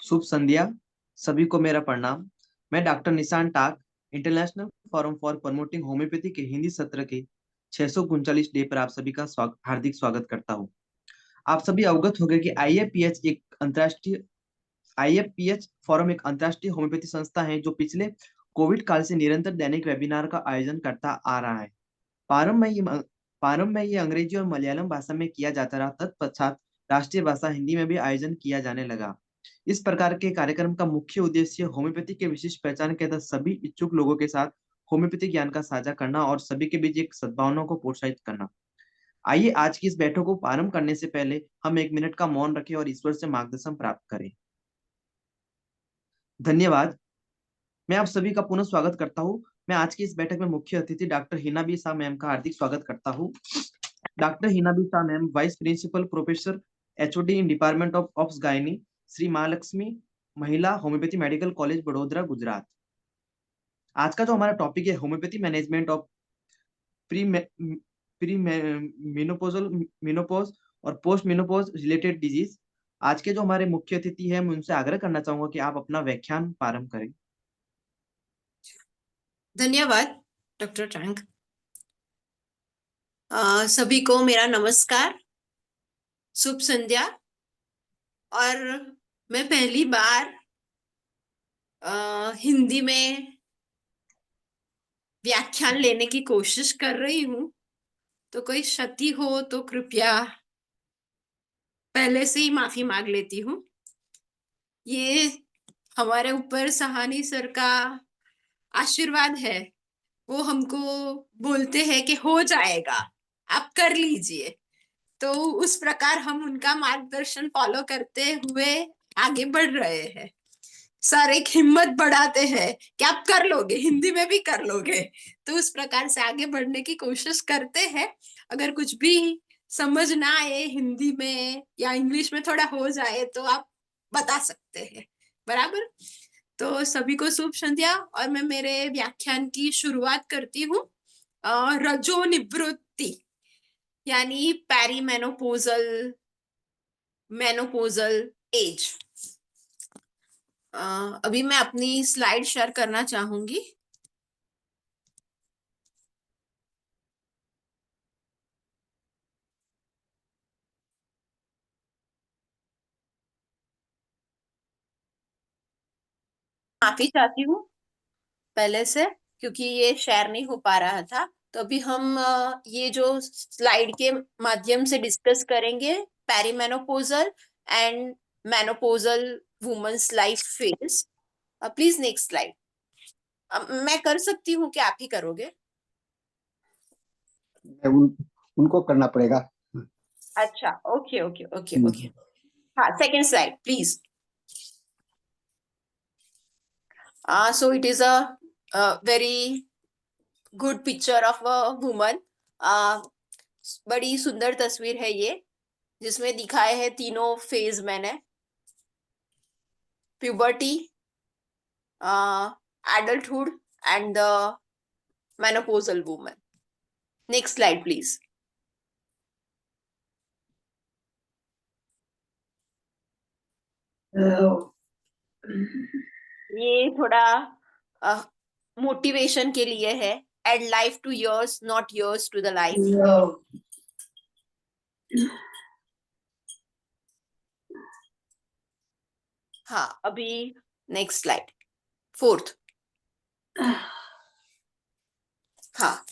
शुभ संध्या। सभी को मेरा प्रणाम। मैं doctor Nishan Tak, international forum for promoting homoeopathy के हिंदी सत्र के 639 डे पर आप सभी का हार्दिक स्वागत करता हूं। आप सभी अवगत हो गए कि आईएफपीएच फोरम एक अंतर्राष्ट्रीय होम्योपैथी संस्था है जो पिछले कोविड काल से निरंतर दैनिक वेबिनार का आयोजन करता आ रहा है। प्रारंभ में ये अंग्रेजी और मलयालम भाषा में किया जाता रहा, तत्पश्चात राष्ट्रीय भाषा हिंदी में भी आयोजन किया जाने लगा। इस प्रकार के कार्यक्रम का मुख्य उद्देश्य होम्योपैथी के विशिष्ट पहचान के तहत सभी इच्छुक लोगों के साथ होम्योपैथी ज्ञान का साझा करना और सभी के बीच एक सद्भावना को प्रोत्साहित करना। आइए आज की इस बैठक को प्रारंभ करने से पहले हम 1 मिनट का मौन रखें और ईश्वर से मार्गदर्शन प्राप्त करें। धन्यवाद। मैं आप सभी का पुनः स्वागत करता हूँ। मैं आज की इस बैठक में मुख्य अतिथि doctor Hina B Shah ma'am का हार्दिक स्वागत करता हूँ। Doctor Hina B Shah ma'am vice principal professor HOD in department of obs gynae, Shri Mahalakshmi Mahila homoeopathy medical college Vadodara, Gujarat. आज का जो हमारा टॉपिक है homoeopathy management of pre pre menopausal menopause और पोस्ट मेनोपोज रिलेटेड डिजीज। आज के जो हमारे मुख्य अतिथि हैं, मैं उनसे आग्रह करना चाहूंगा कि आप अपना व्याख्यान प्रारंभ करें। धन्यवाद डॉक्टर टैंक। सभी को मेरा नमस्कार, शुभ संध्या। और मैं पहली बार हिंदी में व्याख्यान लेने की कोशिश कर रही हूँ, तो कोई क्षति हो तो कृपया पहले से ही माफी मांग लेती हूँ। ये हमारे ऊपर सहानी सर का आशीर्वाद है। वो हमको बोलते हैं कि हो जाएगा, आप कर लीजिए, तो उस प्रकार हम उनका मार्गदर्शन फॉलो करते हुए आगे बढ़ रहे हैं। सर एक हिम्मत बढ़ाते हैं कि आप कर लोगे, हिंदी में भी कर लोगे, तो उस प्रकार से आगे बढ़ने की कोशिश करते हैं। अगर कुछ भी समझ ना आए हिंदी में या इंग्लिश में थोड़ा हो जाए तो आप बता सकते हैं, बराबर। तो सभी को शुभ संध्या और मैं मेरे व्याख्यान की शुरुआत करती हूँ। रजो निवृत्ति यानी पेरीमेनोपोजल मेनोपोजल एज। अभी मैं अपनी स्लाइड शेयर करना चाहूंगी। माफी चाहती हूँ पहले से, क्योंकि ये शेयर नहीं हो पा रहा था। तो अभी हम ये जो स्लाइड के माध्यम से डिस्कस करेंगे perimenopausal and menopausal women's life phase. Please next slide. मैं कर सकती हूँ कि आप ही करोगे? उनको करना पड़ेगा। अच्छा, ओके ओके ओके ओके। हाँ, second slide please. So it is a very good picture of a woman. बड़ी सुंदर तस्वीर है ये, जिसमें दिखाए हैं तीनों फेज मैंने, puberty, adulthood and the menopausal woman. Next slide please. ये थोड़ा मोटिवेशन के लिए है। Add life to yours, not yours to the life. हाँ, अभी नेक्स्ट स्लाइड, फोर्थ। हाँ,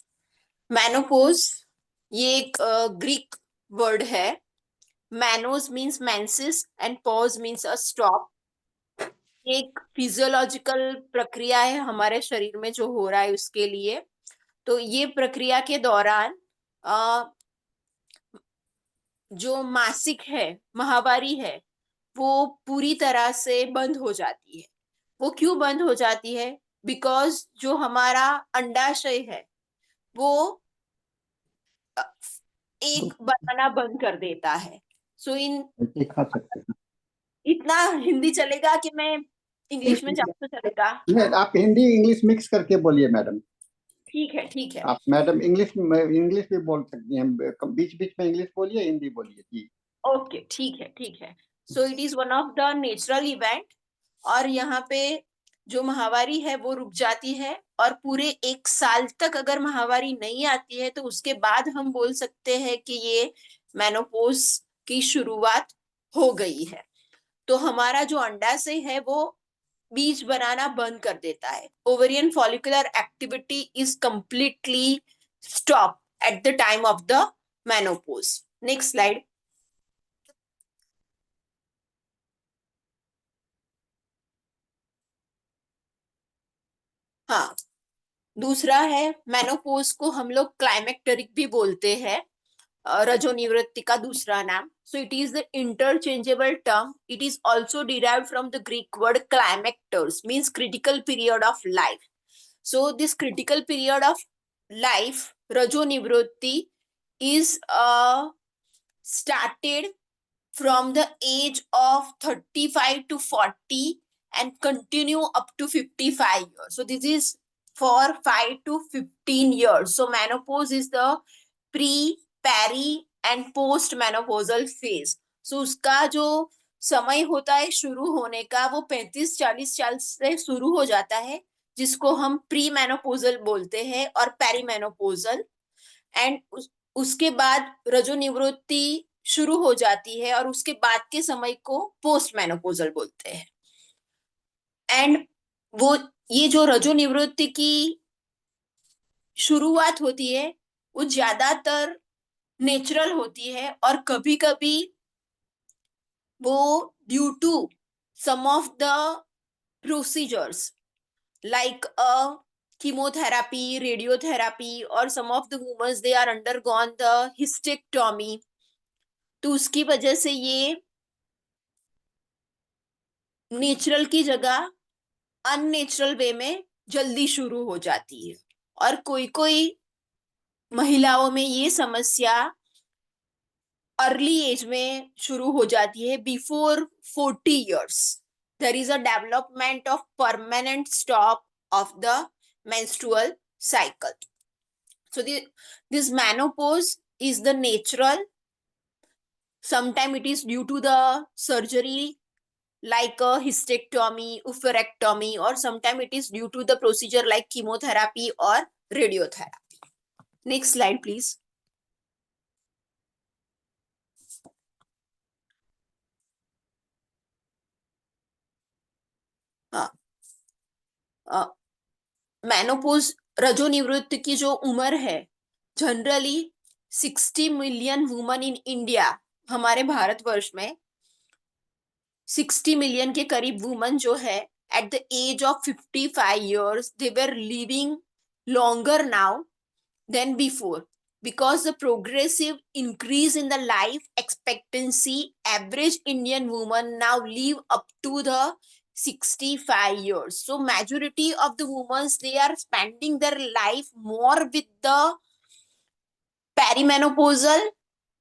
मेनोपोज ये एक ग्रीक वर्ड है। Meno means menses and pause means a stop. एक फिजियोलॉजिकल प्रक्रिया है हमारे शरीर में जो हो रहा है उसके लिए। तो ये प्रक्रिया के दौरान जो मासिक है, माहवारी है, वो पूरी तरह से बंद हो जाती है। वो क्यों बंद हो जाती है? बिकॉज जो हमारा अंडाशय है वो एक बनाना बंद कर देता है। सो खा सकते हैं। इतना हिंदी चलेगा कि मैं इंग्लिश में जाऊँ तो चलेगा? नहीं, आप हिंदी इंग्लिश मिक्स करके बोलिए मैडम। ठीक है ठीक है। आप मैडम इंग्लिश भी बोल सकती हैं, बीच बीच में इंग्लिश बोलिए, हिंदी बोलिए जी। ओके, ठीक है ठीक है। सो it is one of the natural event और यहाँ पे जो माहवारी है वो रुक जाती है, और पूरे 1 साल तक अगर माहवारी नहीं आती है तो उसके बाद हम बोल सकते हैं कि ये मेनोपॉज की शुरुआत हो गई है। तो हमारा जो अंडाशय है वो बीज बनाना बंद कर देता है। Ovarian follicular activity is completely stop at the time of the menopause. Next slide. हाँ, दूसरा है मेनोपॉज को हम लोग क्लाइमेक्टेरिक भी बोलते हैं, रजोनिवृत्ति का दूसरा नाम। So it is the interchangeable term. It is also derived from the Greek word climacters, means critical period of life. So this critical period of life, rajonivriti, is started from the age of 35 to 40 and continue up to 55 years. So this is for 5 to 15 years. So menopause is the pre, peri and post menopausal phase. So उसका जो समय होता है शुरू होने का वो 35-40 साल से शुरू हो जाता है, जिसको हम प्री मेनोपोजल बोलते हैं, और पेरी मेनोपोजल, एंड उसके बाद रजोनिवृत्ति शुरू हो जाती है, और उसके बाद के समय को पोस्ट मेनोपोजल बोलते हैं. एंड वो ये जो रजोनिवृत्ति की शुरुआत होती है वो ज्यादातर नेचुरल होती है, और कभी कभी वो due to some of the procedures like chemotherapy, radiotherapy, or some of the women they are undergone the hysterectomy. तो उसकी वजह से ये नेचुरल की जगह अननेचुरल वे में जल्दी शुरू हो जाती है, और कोई कोई महिलाओं में ये समस्या अर्ली एज में शुरू हो जाती है, before 40 years. There is a development of permanent stop of the menstrual cycle. So this menopause is the natural. Sometimes it is due to the surgery like a hysterectomy, oophorectomy, or sometimes it is due to the procedure like chemotherapy or radiotherapy. Next slide, please. Menopause रजोनिवृत्ति की जो उम्र है, generally 60 million women in India, हमारे भारतवर्ष में 60 million के करीब woman जो है at the age of 55 years they were living longer now than before, because the progressive increase in the life expectancy, average Indian woman now live up to the 65 years. So majority of the women they are spending their life more with the perimenopausal,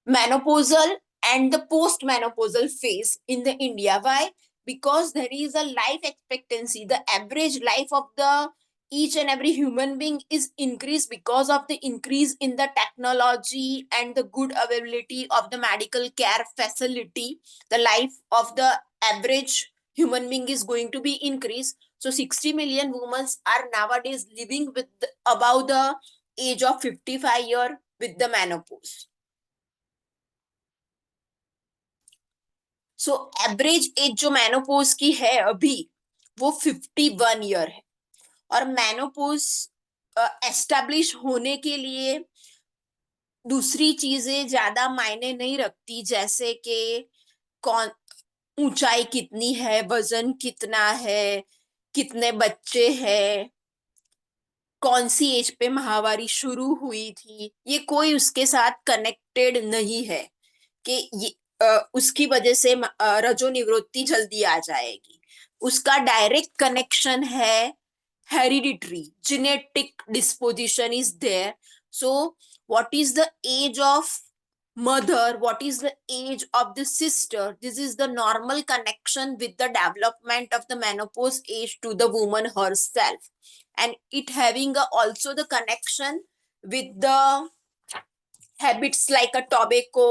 menopausal and the postmenopausal phase in the India. Why? Because there is a life expectancy. The average life of the each and every human being is increased because of the increase in the technology and the good availability of the medical care facility. The life of the average human being is going to be increased. So 60 million women are nowadays living with above the age of 55 years with the menopause. So average age जो menopause की है अभी वो 51 year है, और menopause establish होने के लिए दूसरी चीजें ज्यादा मायने नहीं रखती, जैसे कि कौन ऊंचाई कितनी है, वजन कितना है, कितने बच्चे हैं, कौन सी एज पे माहवारी शुरू हुई थी, ये कोई उसके साथ कनेक्टेड नहीं है कि ये उसकी वजह से रजोनिवृत्ति जल्दी आ जाएगी. उसका डायरेक्ट कनेक्शन है hereditary, genetic disposition is there. So what is the age of mother, what is the age of the sister, this is the normal connection with the development of the menopause age to the woman herself, and it having also the connection with the habits like a tobacco,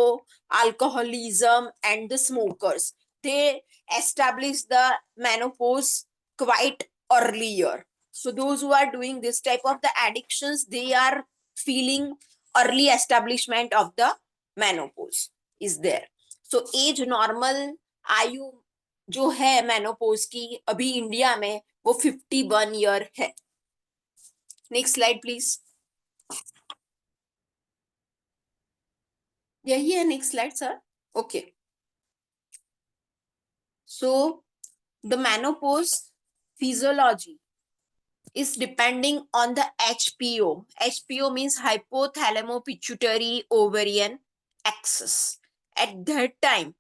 alcoholism and the smokers. they establish the menopause quite earlier. So those who are doing this type of the addictions, they are feeling early establishment of the menopause is there. So age normal आयु जो है menopause की अभी India में वो 51 year है. Next slide please. यही है next slide sir. Okay. So the menopause physiology is depending on the HPO. HPO means hypothalamo-pituitary ovarian axis. At that time,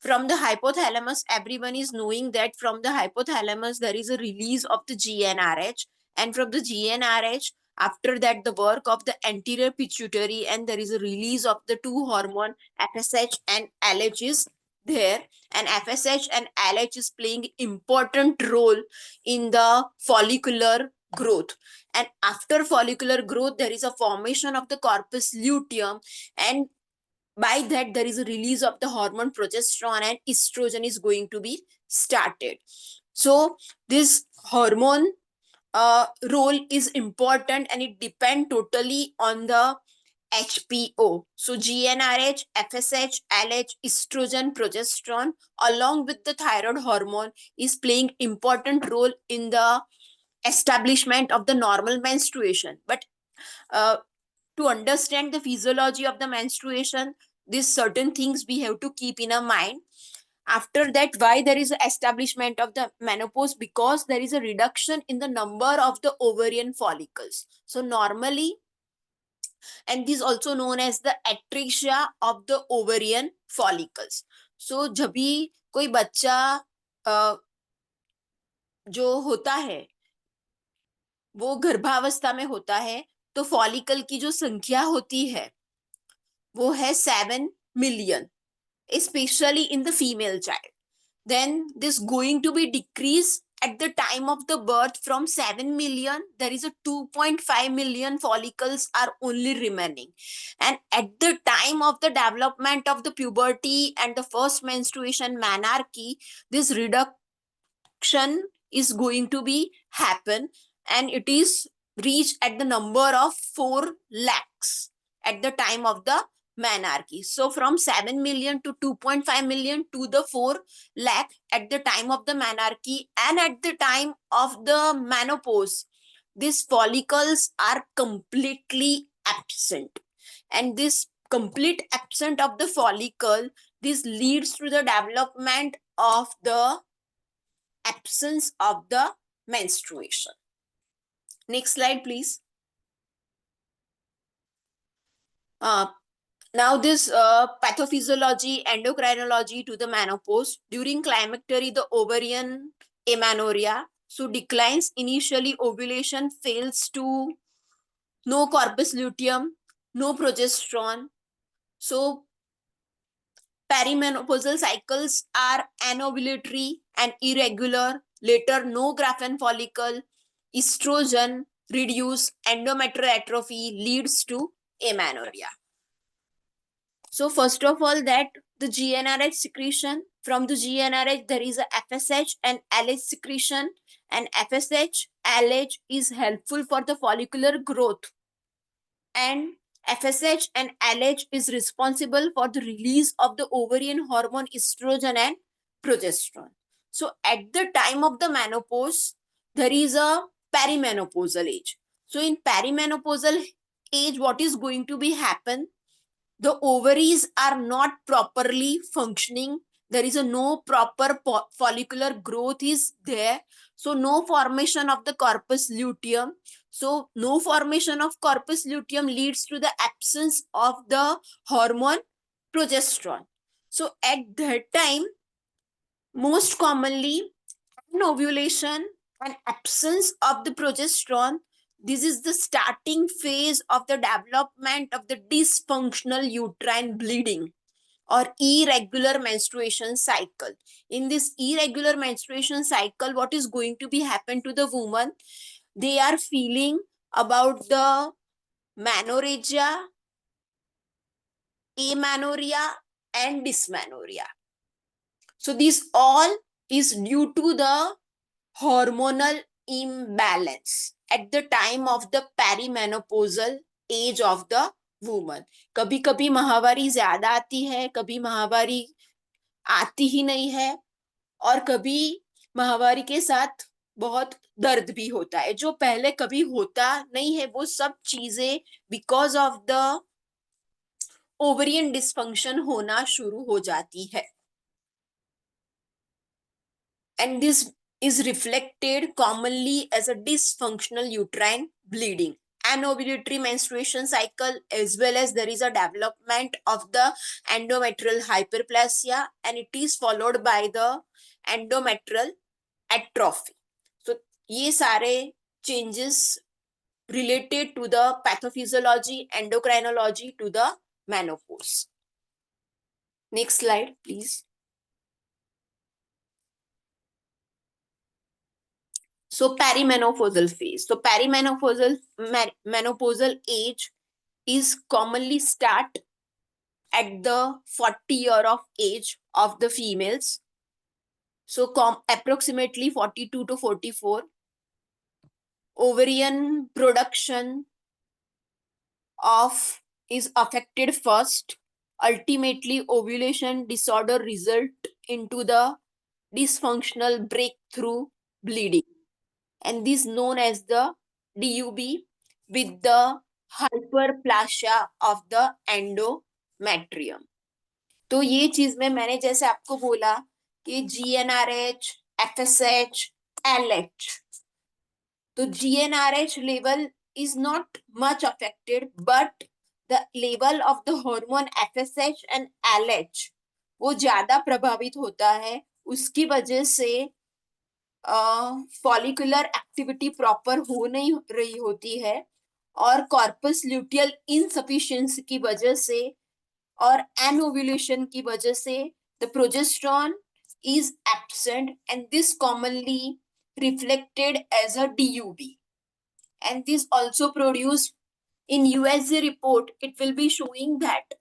from the hypothalamus, everyone is knowing that from the hypothalamus there is a release of the GnRH, and from the GnRH, after that the work of the anterior pituitary, and there is a release of the two hormone FSH and LH is there, and FSH and LH is playing important role in the follicular growth. And after follicular growth there is a formation of the corpus luteum, and by that there is a release of the hormone progesterone, and estrogen is going to be started. So this hormone role is important, and it depends totally on the HPO. So GnRH, FSH, LH, estrogen, progesterone, along with the thyroid hormone, is playing important role in the establishment of the normal menstruation. But to understand the physiology of the menstruation, these certain things we have to keep in our mind. After that, why there is a establishment of the menopause? Because there is a reduction in the number of the ovarian follicles. So normally, and this is also known as the atresia of the ovarian follicles. So जब भी कोई बच्चा जो होता है वो गर्भावस्था में होता है, तो फॉलिकल की जो संख्या होती है वो है 7 million, especially in the female child. Then this going to be decreased at the time of the birth from 7 million. There is a 2.5 million follicles are only remaining. And at the time of the development of the puberty and the first menstruation menarche, this reduction is going to be happen, and it is reached at the number of 4 lakhs at the time of the menarche. So from 7 million to 2.5 million to the 4 lakh at the time of the menarche, and at the time of the menopause, these follicles are completely absent. And this complete absence of the follicle, this leads to the development of the absence of the menstruation. Next slide, please. Now this pathophysiology, endocrinology to the menopause. During climactery, the ovarian amenorrhea, so declines initially, ovulation fails to, no corpus luteum, no progesterone. So perimenopausal cycles are anovulatory and irregular. Later, no Graafian follicle, estrogen reduce, endometrial atrophy leads to amenorrhea. So first of all, that the GnRH secretion, from the GnRH there is a FSH and LH secretion, and FSH LH is helpful for the follicular growth, and FSH and LH is responsible for the release of the ovarian hormone estrogen and progesterone. So at the time of the menopause, there is a perimenopausal age. So in perimenopausal age, what is going to be happen? The ovaries are not properly functioning. There is a no proper follicular growth is there. So no formation of the corpus luteum. So no formation of corpus luteum leads to the absence of the hormone progesterone. So at that time, most commonly, ovulation and absence of the progesterone, this is the starting phase of the development of the dysfunctional uterine bleeding or irregular menstruation cycle. In this irregular menstruation cycle, what is going to be happen to the woman? They are feeling about the menorrhagia, amenorrhea, and dysmenorrhea. So this all is due to the hormonal imbalance at the time of the perimenopausal age of the woman. कभी कभी माहवारी ज्यादा आती है, कभी माहवारी आती ही नहीं है, और कभी माहवारी के साथ बहुत दर्द भी होता है जो पहले कभी होता नहीं है। वो सब चीजें because of the ovarian dysfunction होना शुरू हो जाती है। And this is reflected commonly as a dysfunctional uterine bleeding, anovulatory menstruation cycle, as well as there is a development of the endometrial hyperplasia, and it is followed by the endometrial atrophy. So ये सारे changes related to the pathophysiology, endocrinology to the menopause. Next slide, please. So perimenopausal phase. So menopausal age is commonly start at the 40 year of age of the females. So approximately 42 to 44. Ovarian production of is affected first. Ultimately, ovulation disorder result into the dysfunctional breakthrough bleeding, and this known as the DUB with the hyperplasia of the endometrium. तो ये चीज में मैंने जैसे आपको बोला कि GnRH, FSH, LH, तो GnRH level is not much affected, but the level of the hormone FSH and LH वो ज्यादा प्रभावित होता है। उसकी वजह से फॉलिकुलर एक्टिविटी प्रॉपर हो नहीं रही होती है, और कॉर्पस ल्यूटियल इनसफिशिएंसी की वजह से और एनोव्यूलेशन की वजह से the progesterone is absent, and this commonly reflected as a DUB, and this also produced in USG report. It will be showing that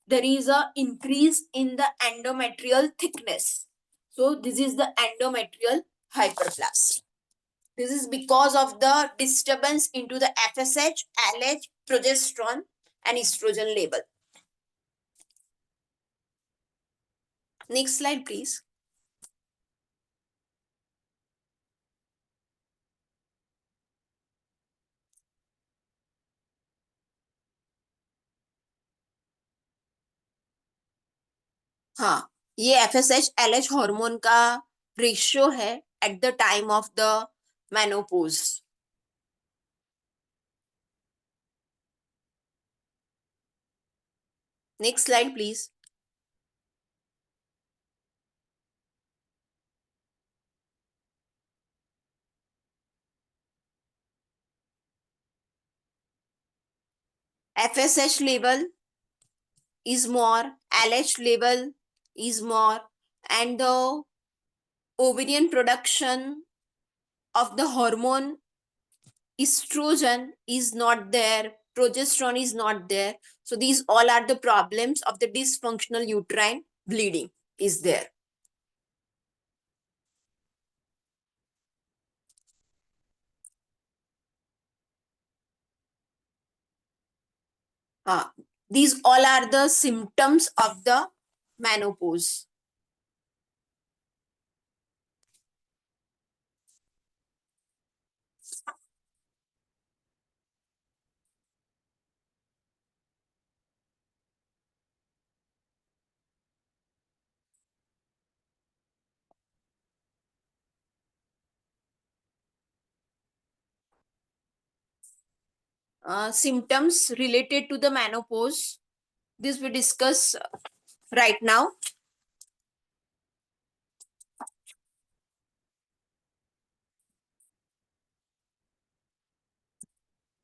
there is a increase in the endometrial thickness. So this is the endometrial hyperplasia. This is because of the disturbance into the FSH, LH, progesterone and estrogen level. Next slide, please. हाँ, ये FSH, LH hormone का ratio है at the time of the menopause. Next slide, please. FSH level is more, LH level is more, and the ovarian production of the hormone estrogen is not there, progesterone is not there. So these all are the problems of the dysfunctional uterine bleeding is there. These all are the symptoms of the menopause. Symptoms related to the menopause, this we discuss right now.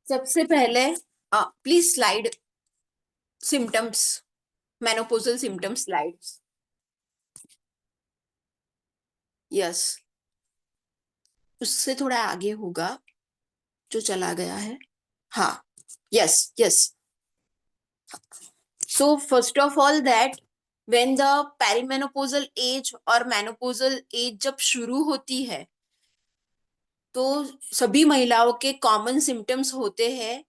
सबसे पहले please slide symptoms, menopausal symptom slides. Yes, उससे थोड़ा आगे होगा जो चला गया है। हाँ, yes yes. So first of all that when the perimenopausal age और मेनोपोजल एज जब शुरू होती है तो सभी महिलाओं के कॉमन सिम्टम्स होते हैं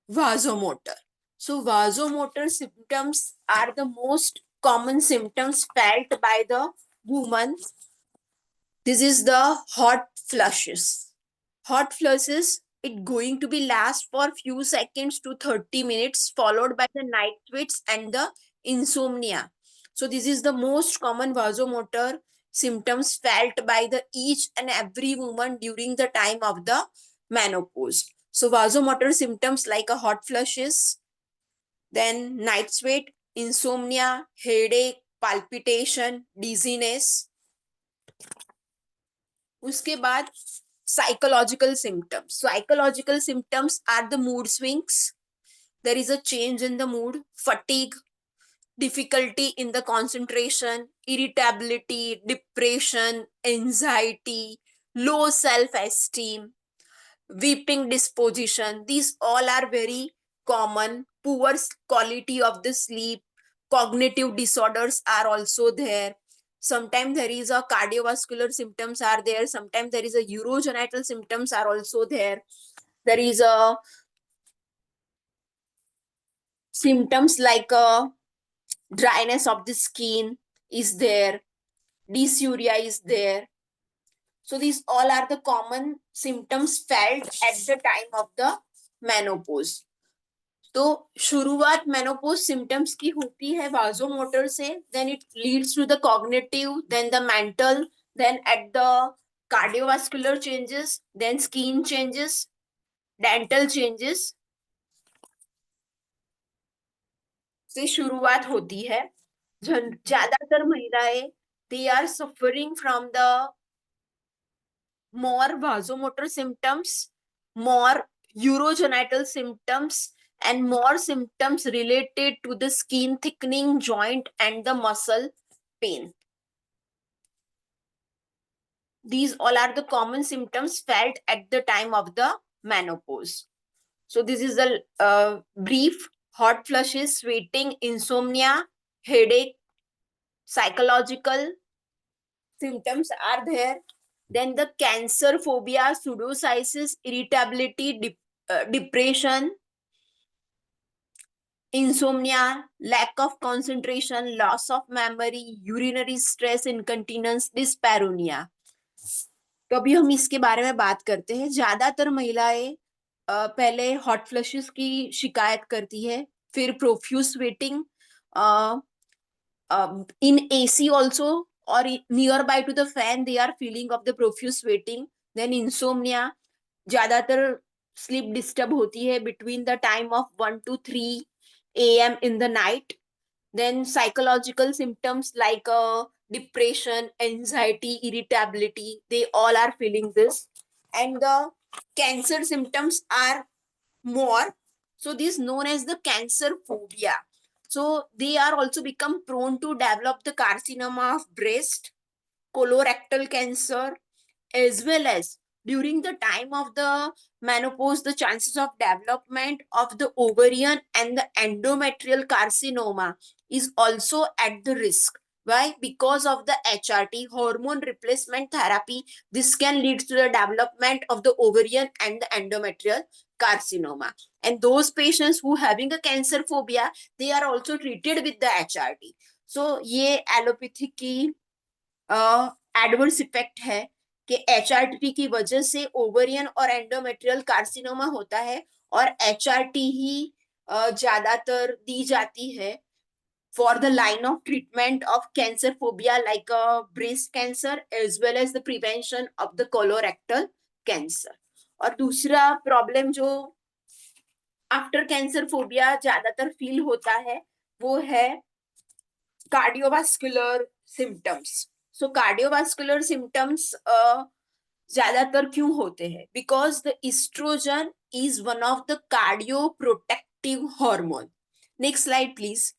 vasomotor. So vasomotor symptoms are the most common symptoms felt by the woman. This is the hot flushes. Hot flushes, it going to be last for few seconds to 30 minutes, followed by the night sweats and the insomnia. So this is the most common vasomotor symptoms felt by the each and every woman during the time of the menopause. So vasomotor symptoms like a hot flushes, then night sweat, insomnia, headache, palpitation, dizziness. उसके बाद psychological symptoms. Psychological symptoms are the mood swings. There is a change in the mood, fatigue, difficulty in the concentration, irritability, depression, anxiety, low self-esteem, weeping disposition. These all are very common. Poor quality of the sleep, cognitive disorders are also there. Sometimes there is a cardiovascular symptoms are there. Sometimes there is a urogenital symptoms are also there. There is a symptoms like a dryness of the skin is there, dysuria is there. So these all are the common symptoms felt at the time of the menopause. तो शुरुआत menopause symptoms की होती है vasomotor से, then it leads to the cognitive, then the mental, then at the cardiovascular changes, then skin changes, dental changes से शुरुआत होती है. ज्यादातर महिलाएं they are suffering from the more vasomotor symptoms, more urogenital symptoms, and more symptoms related to the skin thickening, joint, and the muscle pain. These all are the common symptoms felt at the time of the menopause. So this is the brief. Hot flushes, sweating, insomnia, headache, psychological symptoms are there. Then the cancer phobia, pseudocyesis, irritability, depression, insomnia, lack of concentration, loss of memory, urinary stress, incontinence, dyspareunia. तो अभी हम इसके बारे में बात करते हैं. ज्यादातर महिलाएं पहले हॉट फ्लशेस की शिकायत करती है, फिर profuse sweating in AC also or nearby to the fan they are feeling of the profuse sweating. Then insomnia, ज्यादातर sleep disturb होती है between the time of 1 to 3 a.m. in the night. Then psychological symptoms like depression, anxiety, irritability, they all are feeling this. And the cancer symptoms are more. So this is known as the cancer phobia. So they are also become prone to develop the carcinoma of breast, colorectal cancer, as well as during the time of the menopause, the chances of development of the ovarian and the endometrial carcinoma is also at the risk. Why? Because of the HRT, hormone replacement therapy, this can lead to the development of the ovarian and the endometrial carcinoma. And those patients who having a cancer phobia, they are also treated with the HRT. So ये allopathy की adverse effect है कि HRT की वजह से ovarian और endometrial carcinoma होता है और HRT ही ज्यादातर दी जाती है for the line of treatment of cancer phobia like breast cancer as well as the prevention of the colorectal cancer. और दूसरा प्रॉब्लम जो आफ्टर कैंसर फोबिया ज्यादातर फील होता है वो है cardiovascular symptoms. So cardiovascular symptoms ज्यादातर क्यों होते हैं? Because the estrogen is one of the cardio protective hormone. Next slide please.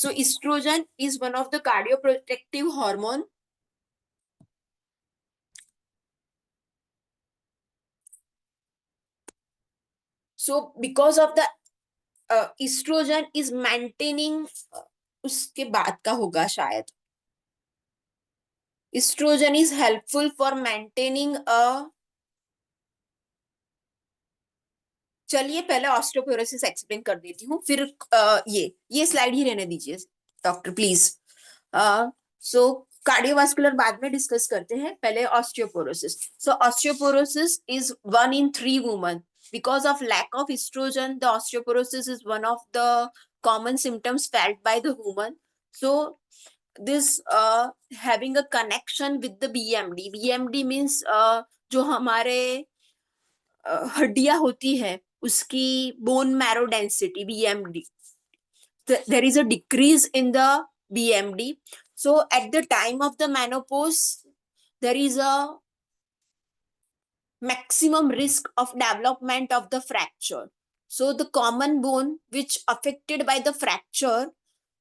So estrogen is one of the cardioprotective hormone. So because of the estrogen is maintaining उसके बाद का होगा शायद। Estrogen is helpful for maintaining a, चलिए पहले osteoporosis explain कर देती हूँ, फिर ये स्लाइड ही रहने दीजिए डॉक्टर प्लीज। सो कार्डियोवास्कुलर बाद में डिस्कस करते हैं, पहले osteoporosis. So osteoporosis is 1 in 3 woman because of lack of estrogen. The osteoporosis is one of the common symptoms felt by the woman. So this having a connection with the BMD. BMD means जो हमारे हड्डियां होती है उसकी bone marrow density, BMD, there is a decrease in the BMD. So at the time of the menopause there is a maximum risk of development of the fracture. So the common bone which affected by the fracture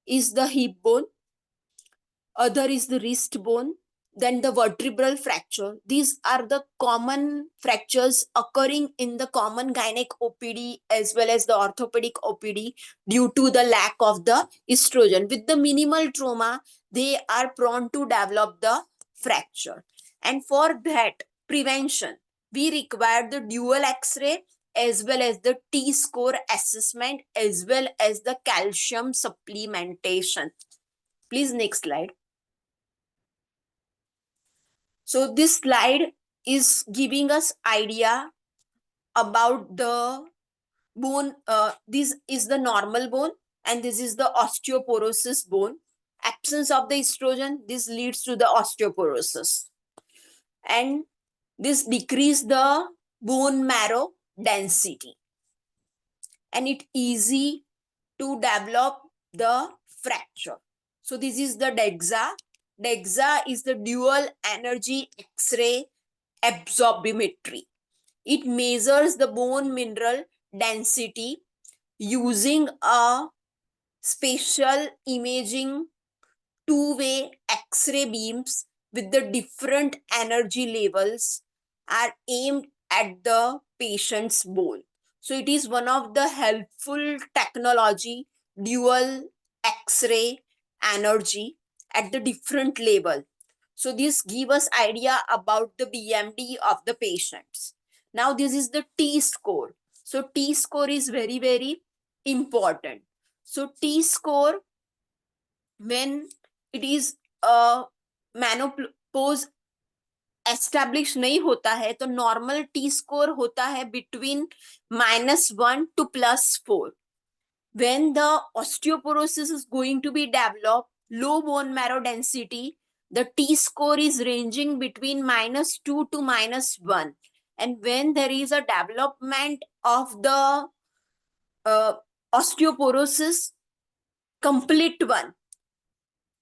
is the hip bone, other is the wrist bone, then the vertebral fracture. These are the common fractures occurring in the common gynec OPD as well as the orthopedic OPD due to the lack of the estrogen. With the minimal trauma, they are prone to develop the fracture. And for that prevention, we require the dual X-ray as well as the T-score assessment as well as the calcium supplementation. Please next slide. So this slide is giving us idea about the bone. This is the normal bone and this is the osteoporosis bone. Absence of the estrogen, this leads to the osteoporosis. And this decrease the bone marrow density. And it easy to develop the fracture. So this is the DEXA. DEXA is the dual energy X-ray absorptiometry. It measures the bone mineral density using a spatial imaging two-way X-ray beams with the different energy levels are aimed at the patient's bone. So it is one of the helpful technology, dual X-ray energy at the different level. So this give us idea about the BMD of the patients. Now this is the T-score. So T-score is very, very important. So T-score, when it is menopause establish नहीं होता है तो normal T score होता है between -1 to +4. When the osteoporosis is going to be developed, low bone marrow density, the T score is ranging between -2 to -1. And when there is a development of the osteoporosis, complete one,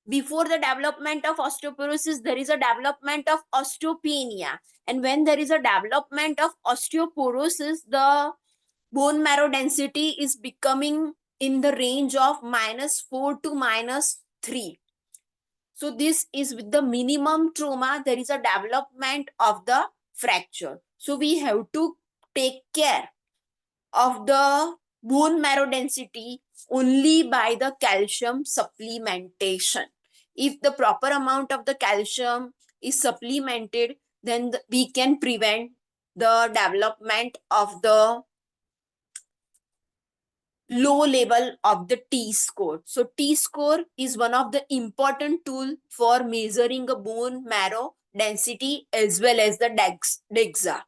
before the development of osteoporosis, there is a development of osteopenia. And when there is a development of osteoporosis, the bone marrow density is becoming in the range of -4 to -3. So this is with the minimum trauma, there is a development of the fracture. So we have to take care of the bone marrow density only by the calcium supplementation. If the proper amount of the calcium is supplemented, then we can prevent the development of the low level of the T score. So T score is one of the important tool for measuring a bone marrow density as well as the DEXA.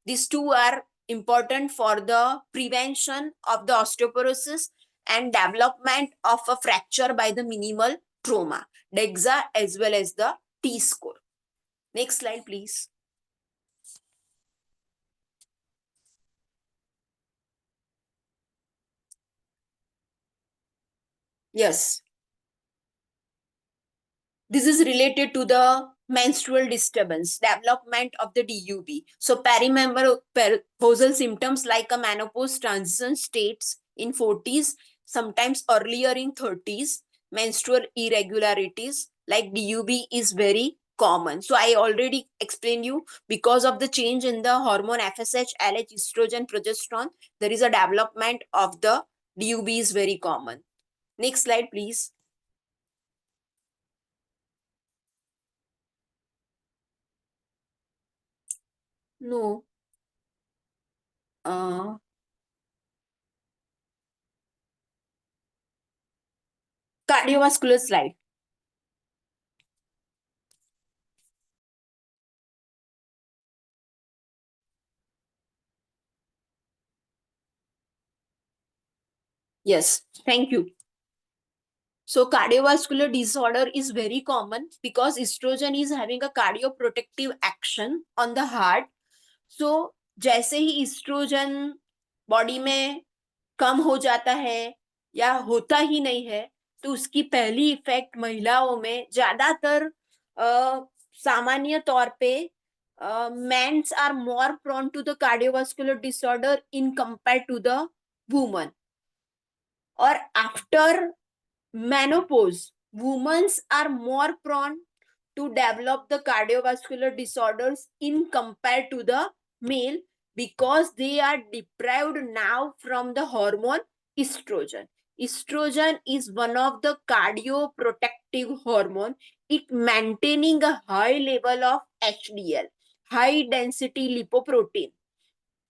These two are important for the prevention of the osteoporosis and development of a fracture by the minimal trauma, DEXA as well as the T score. Next slide, please. Yes. This is related to the menstrual disturbance, development of the DUB. So perimenopausal symptoms like a menopause transition states in 40s, sometimes earlier in 30s, menstrual irregularities like DUB is very common. So I already explained you, because of the change in the hormone FSH, LH, estrogen, progesterone, there is a development of the DUB is very common. Next slide, please. No. Cardiovascular slide. Yes, thank you. So cardiovascular disorder is very common because estrogen is having a cardioprotective action on the heart. So जैसे ही estrogen body में कम हो जाता है या होता ही नहीं है, तो उसकी पहली इफेक्ट महिलाओं में ज्यादातर सामान्य तौर पे mens are more prone to the cardiovascular disorder in compare to the woman. और आफ्टर menopause, women are more prone to develop the cardiovascular disorders in compared to the male because they are deprived now from the hormone estrogen. Estrogen is one of the cardioprotective hormone. It maintaining a high level of HDL, high density lipoprotein,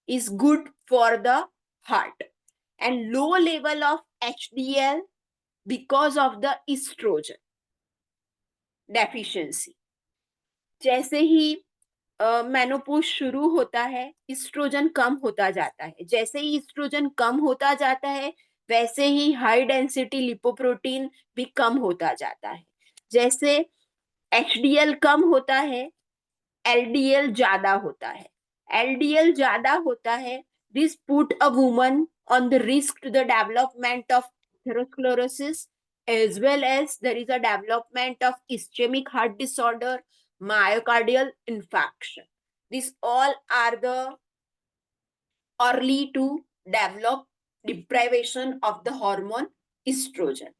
is good for the heart, and low level of HDL because of the estrogen deficiency. जैसे ही menopause शुरू होता है, oestrogen कम होता जाता है. जैसे ही oestrogen कम होता जाता है, वैसे ही हाई डेंसिटी लिपोप्रोटीन भी कम होता जाता है. जैसे एचडीएल कम होता है, एलडीएल ज्यादा होता है. एलडीएल ज्यादा होता है, this put a woman on the risk to the development of atherosclerosis, as well as there is a development of ischemic heart disorder, myocardial infarction. These all are the early to develop deprivation of the hormone estrogen.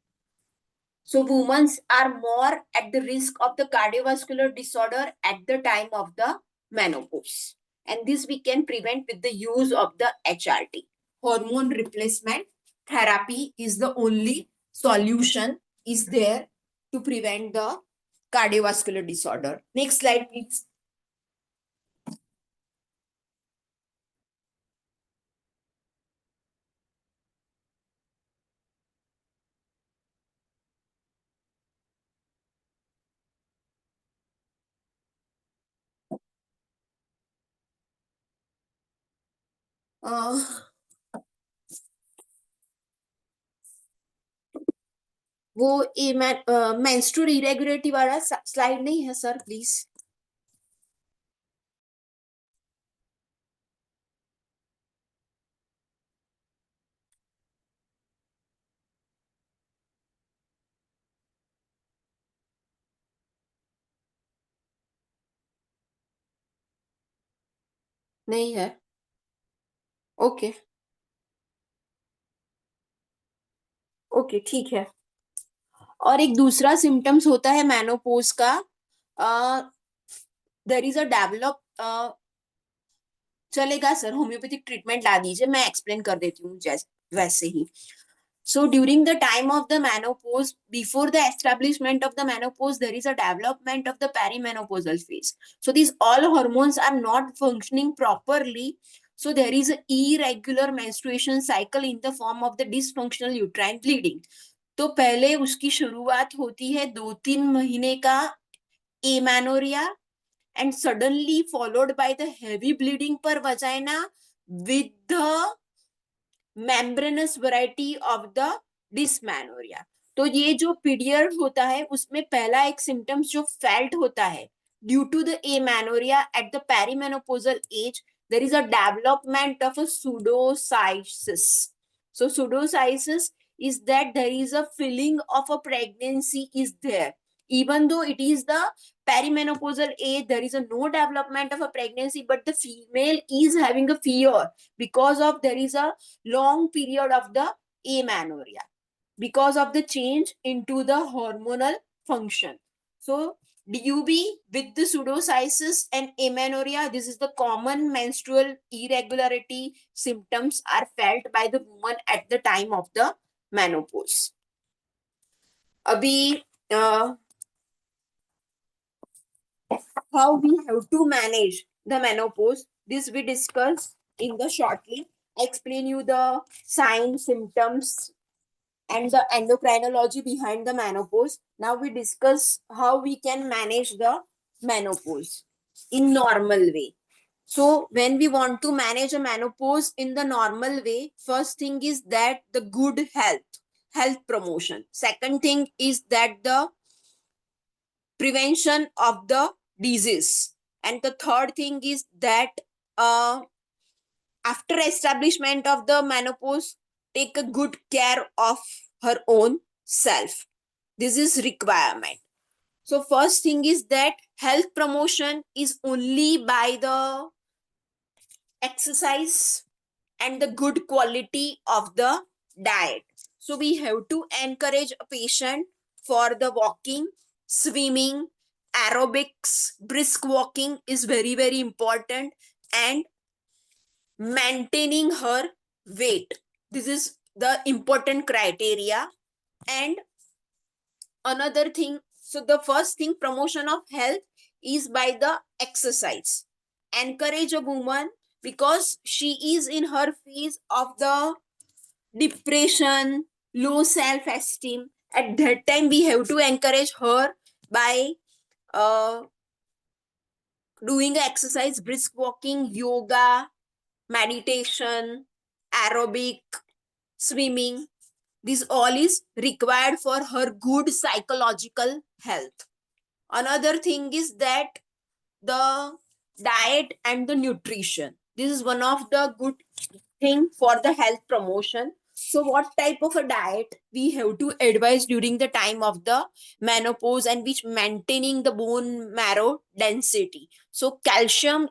So women are more at the risk of the cardiovascular disorder at the time of the menopause. And this we can prevent with the use of the HRT. Hormone replacement therapy is the only solution is there to prevent the cardiovascular disorder. Next slide, please. वो ये menstrual irregularity वाला slide नहीं है sir, please. नहीं है. Okay okay, ठीक है. और एक दूसरा सिम्टम्स होता है मेनोपॉज का. देयर इज अ डेवलप चलेगा सर, होम्योपैथिक ट्रीटमेंट ला दीजिए, मैं एक्सप्लेन कर देती हूँ वैसे ही. So during the time of the menopause, before the establishment of the menopause, there is a development of the perimenopausal phase. So these all hormones are not functioning properly. So there is an irregular menstruation cycle in the form of the dysfunctional uterine bleeding. तो पहले उसकी शुरुआत होती है 2-3 महीने का amenorrhoea, and suddenly followed by the heavy bleeding per vagina with the membranous variety of the dysmenorrhea. तो ये जो पीरियड होता है उसमें पहला एक सिम्टम्स जो फेल्ट होता है due to the amenorrhea at the perimenopausal age, there is a development of a pseudocyesis. So pseudocyesis is that there is a feeling of a pregnancy is there, even though it is the perimenopausal age, there is a no development of a pregnancy, but the female is having a fear because of there is a long period of the amenorrhea because of the change into the hormonal function. So DUB with the pseudocyesis and amenorrhea, this is the common menstrual irregularity symptoms are felt by the woman at the time of the menopause. Abhi, how we have to manage the menopause. This we discuss in the shortly. I explain you the signs, symptoms, and the endocrinology behind the menopause. Now we discuss how we can manage the menopause in normal way. So when we want to manage a menopause in the normal way, first thing is that the good health promotion. Second thing is that the prevention of the disease. And the third thing is that uh, after establishment of the menopause, take a good care of her own self. This is requirement. So first thing is that health promotion is only by the exercise and the good quality of the diet. So we have to encourage a patient for the walking, swimming, aerobics, brisk walking is very, very important, and maintaining her weight. This is the important criteria. And another thing, so the first thing, promotion of health is by the exercise. Encourage a woman because she is in her phase of the depression, low self-esteem. At that time, we have to encourage her by uh, doing exercise, brisk walking, yoga, meditation, aerobic, swimming. This all is required for her good psychological health. Another thing is that the diet and the nutrition. This is one of the good thing for the health promotion. So what type of a diet we have to advise during the time of the menopause, and which maintaining the bone marrow density. So calcium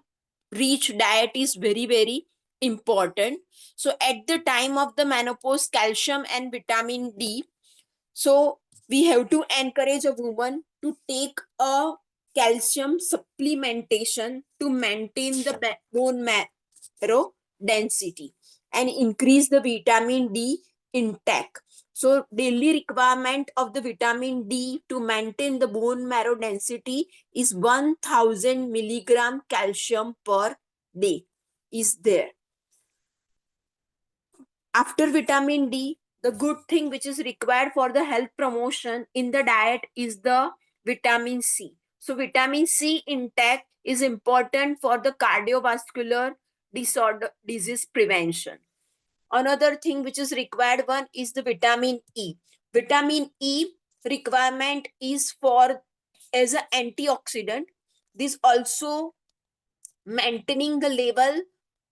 rich diet is very, very important. So at the time of the menopause, calcium and vitamin D, so we have to encourage a woman to take a calcium supplementation to maintain the bone marrow density and increase the vitamin D intake. So daily requirement of the vitamin D to maintain the bone marrow density is 1000 milligram calcium per day is there. After vitamin D, the good thing which is required for the health promotion in the diet is the vitamin C. So vitamin C intake is important for the cardiovascular disorder disease prevention. Another thing which is required one is the vitamin E. Vitamin E requirement is for as an antioxidant. This also maintaining the level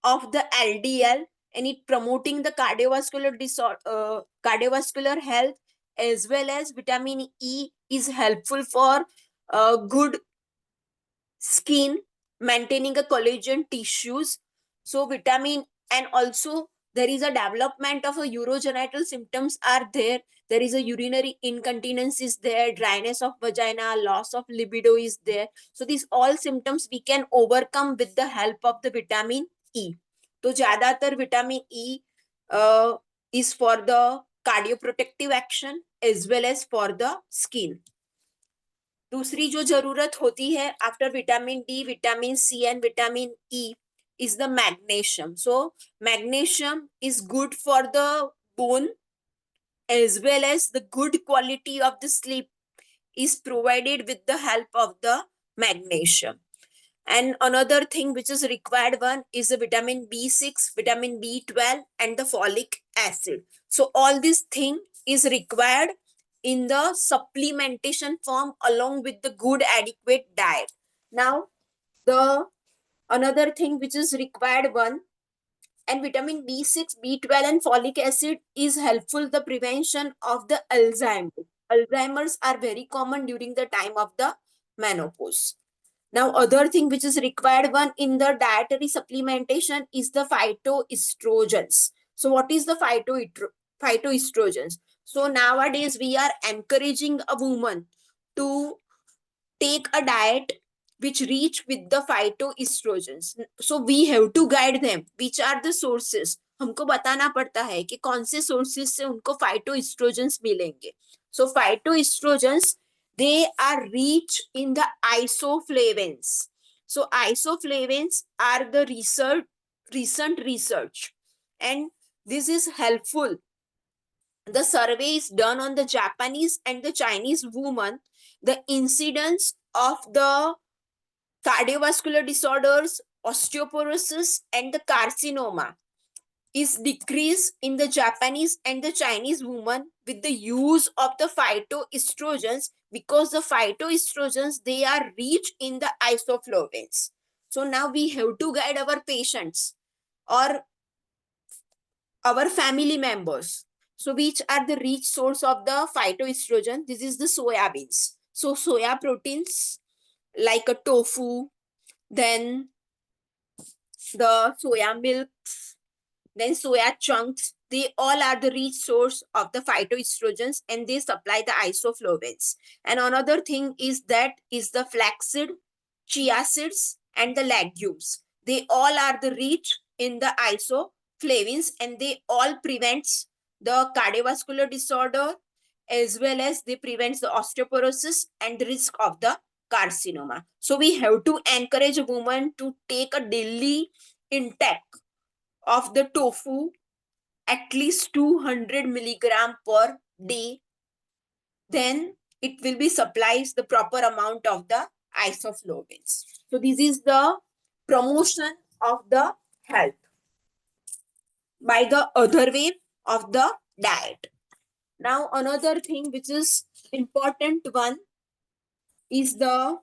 of the LDL, and it promoting the cardiovascular disorder, cardiovascular health, as well as vitamin E is helpful for good skin, maintaining a collagen tissues. So vitamin, and also there is a development of a urogenital symptoms are there. There is a urinary incontinence is there, dryness of vagina, loss of libido is there. So these all symptoms we can overcome with the help of the vitamin E. तो ज्यादातर vitamin E is for the cardioprotective action as well as for the skin. दूसरी जो जरूरत होती है after vitamin D, vitamin C and vitamin E is the magnesium. So magnesium is good for the bone as well as the good quality of the sleep is provided with the help of the magnesium. And another thing which is required one is the vitamin B6, vitamin B12 and the folic acid. So all this thing is required in the supplementation form along with the good adequate diet. Now the another thing which is required one, and vitamin B6, B12 and folic acid is helpful the prevention of the Alzheimer's. Alzheimer's are very common during the time of the menopause. Now other thing which is required one in the dietary supplementation is the phytoestrogens. So what is the phytoestrogens? So nowadays we are encouraging a woman to take a diet which reach with the phytoestrogens. So we have to guide them which are the sources. हमको बताना पड़ता है कि कौन से sources से उनको phytoestrogens मिलेंगे. So phytoestrogens, they are rich in the isoflavones. So isoflavones are the recent research, and this is helpful. The survey is done on the Japanese and the Chinese women. The incidence of the cardiovascular disorders, osteoporosis, and the carcinoma is decreased in the Japanese and the Chinese women with the use of the phytoestrogens, because the phytoestrogens, they are rich in the isoflavones. So now we have to guide our patients or our family members. So which are the rich source of the phytoestrogen? This is the soya beans. So soya proteins like a tofu, then the soya milks, then soya chunks, they all are the rich source of the phytoestrogens, and they supply the isoflavones. And another thing is that is the flaxseed, chia seeds, and the legumes. They all are the rich in the isoflavones, and they all prevents the cardiovascular disorder, as well as they prevents the osteoporosis and the risk of the carcinoma. So we have to encourage a woman to take a daily intake of the tofu at least 200 milligram per day. Then it will be supplies the proper amount of the isoflavones. So this is the promotion of the health by the other way of the diet. Now another thing which is important one is the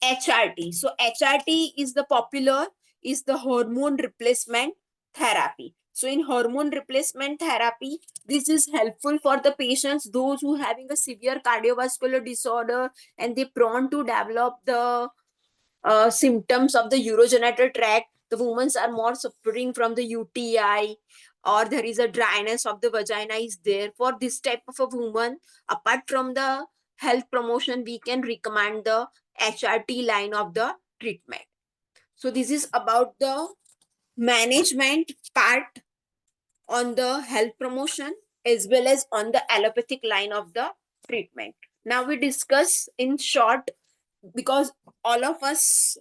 HRT. So HRT is the popular, is the hormone replacement therapy. So in hormone replacement therapy, this is helpful for the patients, those who having a severe cardiovascular disorder and they prone to develop the symptoms of the urogenital tract. The women are more suffering from the UTI, or there is a dryness of the vagina is there. For this type of a woman, apart from the health promotion, we can recommend the HRT line of the treatment. So this is about the management part on the health promotion as well as on the allopathic line of the treatment. Now we discuss in short, because all of us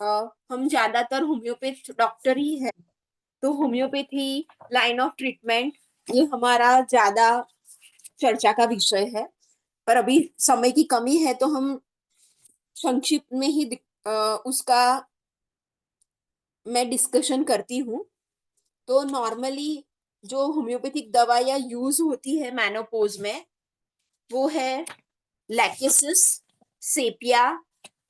हम ज्यादातर homeopath doctor ही है, तो homeopathy line of treatment ये हमारा ज्यादा चर्चा का विषय है, पर अभी समय की कमी है तो हम संक्षिप्त में ही उसका मैं डिस्कशन करती हूँ. तो नॉर्मली जो होम्योपैथिक दवाइयाँ यूज होती है मेनोपॉज में, वो है lachesis, sepia,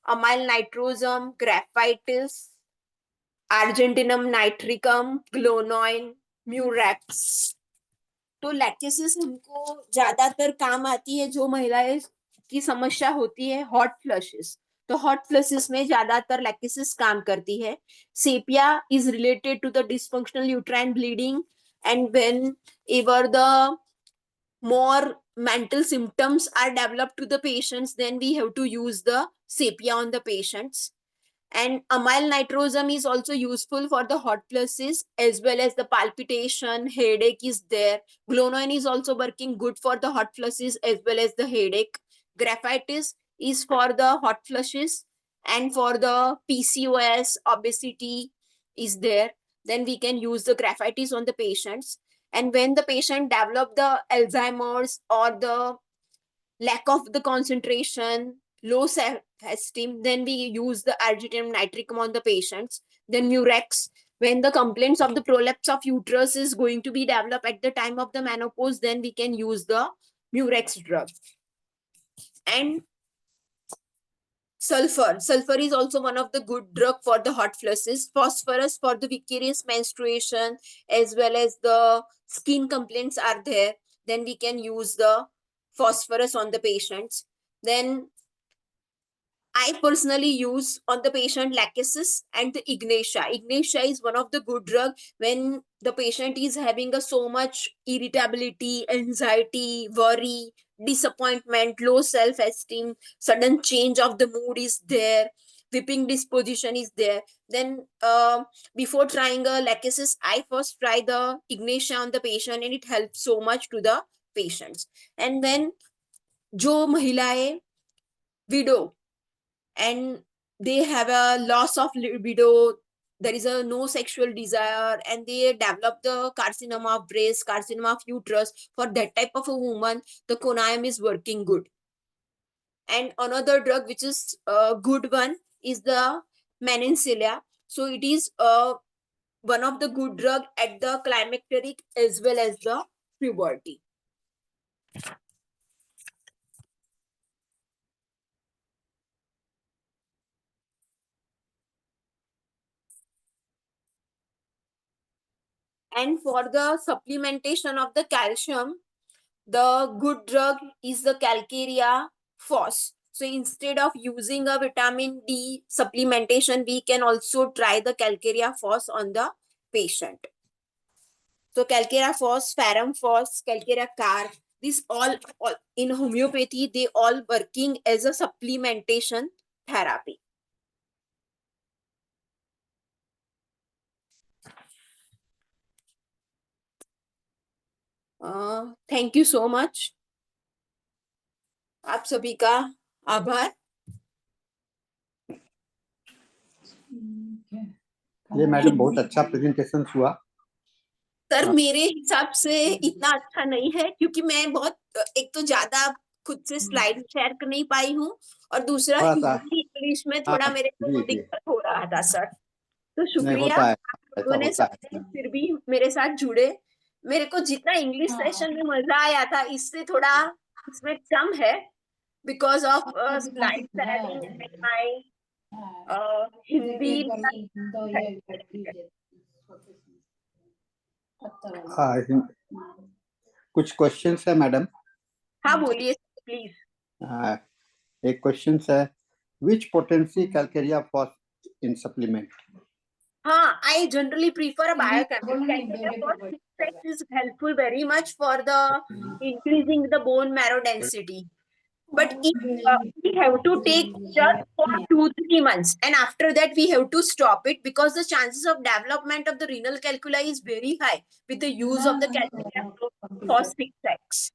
amyl nitrosum, graphites, argentum nitricum, glonoine, murex. तो लैकेसिस हमको ज्यादातर काम आती है जो महिलाएं की समस्या होती है हॉट फ्लशेस, तो हॉट फ्लशेस में ज्यादातर लैकेसिस काम करती है. Sepia is related to the dysfunctional uterine bleeding, and whenever the more mental symptoms are developed to the patients, then we have to use the sepia on the patients. And amyl nitrosum is also useful for the hot flushes as well as the palpitation, headache is there. Glonoine is also working good for the hot flushes as well as the headache. Graphitis is for the hot flushes, and for the PCOS, obesity is there. Then we can use the graphitis on the patients. And when the patient develop the Alzheimer's or the lack of the concentration, low self-esteem, then we use the arginine nitricum on the patients. Then murex, when the complaints of the prolapse of uterus is going to be developed at the time of the menopause, then we can use the murex drug. And sulfur is also one of the good drug for the hot flushes. Phosphorus for the vicarious menstruation as well as the skin complaints are there, then we can use the phosphorus on the patients. Then I personally use on the patient lachesis and the ignatia. Ignatia is one of the good drug when the patient is having a so much irritability, anxiety, worry, disappointment, low self-esteem, sudden change of the mood is there, whipping disposition is there. Then before trying a lachesis, I first try the ignatia on the patient, and it helps so much to the patients. And then जो महिलाएं widow and they have a loss of libido, there is a no sexual desire, and they develop the carcinoma of breast, carcinoma of uterus. For that type of a woman, the Conaium is working good. And another drug which is a good one is the Menencilla. So it is one of the good drug at the climacteric as well as the puberty. And for the supplementation of the calcium, the good drug is the Calcarea Phos. So instead of using a vitamin D supplementation, we can also try the Calcarea Phos on the patient. So Calcarea Phos, Ferrum Phos, Calcarea Car, these all in homeopathy, they all working as a supplementation therapy. Thank you so much, आप सभी का आभार। ये madam बहुत अच्छा presentation हुआ। Sir मेरे हिसाब से इतना अच्छा नहीं है, क्योंकि मैं बहुत एक तो ज्यादा खुद से स्लाइड शेयर कर नहीं पाई हूँ, और दूसरा थोड़ा सा हिंदी इंग्लिश में थोड़ा मेरे को जी, जी। दिक्कत हो रहा था सर। तो नहीं शुक्रिया, होता है, आप ऐसा लोगों ने होता है। सबने फिर भी मेरे साथ जुड़े। मेरे को जितना इंग्लिश सेशन में मजा आया था, इससे थोड़ा इसमें कम है, because of slide sharing and my Hindi. कुछ क्वेश्चंस है मैडम? हाँ बोलिए प्लीज। एक क्वेश्चन है, which potency Calcarea Phos in supplement? हाँ, I generally prefer a biochemical. Calcarea Phos is helpful very much for the increasing the bone marrow density. But if we have to take just for 2-3 months, and after that we have to stop it, because the chances of development of the renal calculi is very high with the use of the Calcarea Phos 6X.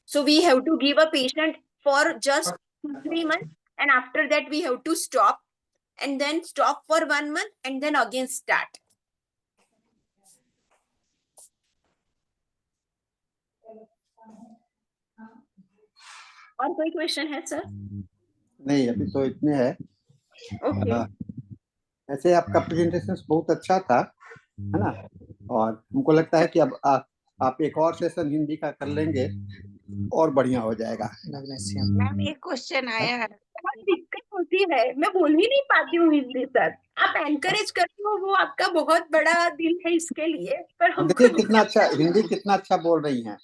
So we have to give a patient for just 2-3 months, and after that we have to stop, and then stop for 1 month, and then again start. और कोई question है sir? नहीं, अभी तो इतने है। Okay. ऐसे आपका प्रेजेंटेशन बहुत अच्छा था, है ना? और हमको लगता है कि अब आप एक और सेशन हिंदी का कर लेंगे और बढ़िया हो जाएगा। मैम एक क्वेश्चन आया है। बहुत दिक्कत होती है, मैं बोल ही नहीं पाती हूँ हिंदी सर। आप एनकरेज करते हो, वो आपका बहुत बड़ा दिल है इसके लिए, पर हमको देखिए कितना अच्छा हिंदी कितना अच्छा बोल रही हैं।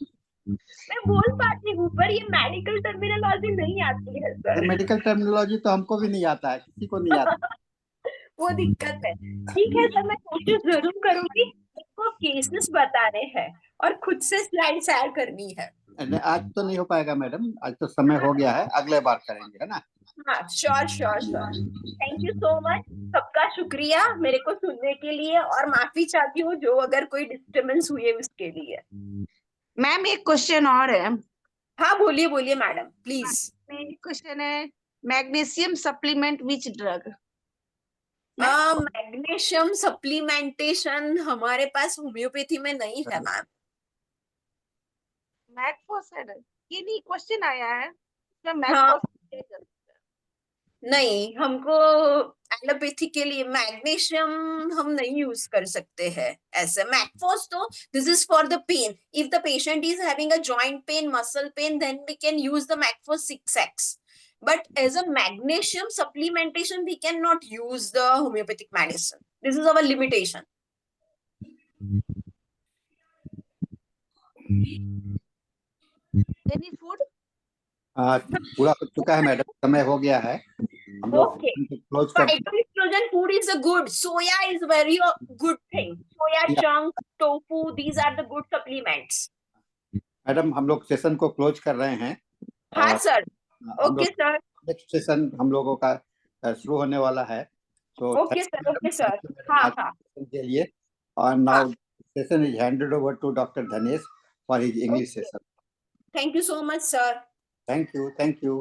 मैं बोल पाती हूँ, पर ये मेडिकल टर्मिनोलॉजी नहीं आती है सर। मेडिकल टर्मिनोलॉजी तो हमको भी नहीं आता है, किसी को नहीं आता। वो दिक्कत है। ठीक है सर, मैं कोशिश जरूर करूंगी। आपको केसेस बताने हैं और खुद से स्लाइड शेयर करनी है। आज तो नहीं हो पाएगा मैडम, आज तो समय हो गया है, अगले बार करेंगे, है ना? हाँ sure sure sure. Thank you so much, सबका शुक्रिया मेरे को सुनने के लिए, और माफी चाहती हूँ जो अगर कोई डिस्टर्बेंस हुई है उसके लिए। मैम एक क्वेश्चन और है। हाँ बोलिए बोलिए मैडम प्लीज। क्वेश्चन है, magnesium supplement which drug? Magnesium supplementation हमारे पास होम्योपैथी में नहीं है मैम। मैकफोसेड ये नहीं क्वेश्चन आया है। हाँ, नहीं, हमको एलोपैथी के लिए मैग्नीशियम हम नहीं यूज कर सकते हैं ऐसे। मैकफोस तो this is for the pain, if the patient is having a joint pain, muscle pain, then we can use the mag phos 6X. But as a magnesium supplementation, we cannot use the homeopathic medicine. This is our limitation. Any food? पूरा हो चुका है madam, समय हो गया है, हम लोग क्लोज कर। Phytoestrogen food is a good. Soya is very good thing. Soya chunks, tofu, these are the good supplements. Madam हम लोग सेशन को क्लोज कर रहे हैं। हाँ sir. Okay sir. Next session हम लोगों का शुरू होने वाला है, तो ओके सर। Okay sir. हाँ हाँ के लिए। और now session is handed over to doctor Dhanesh for his English session. Thank you so much sir. Thank you.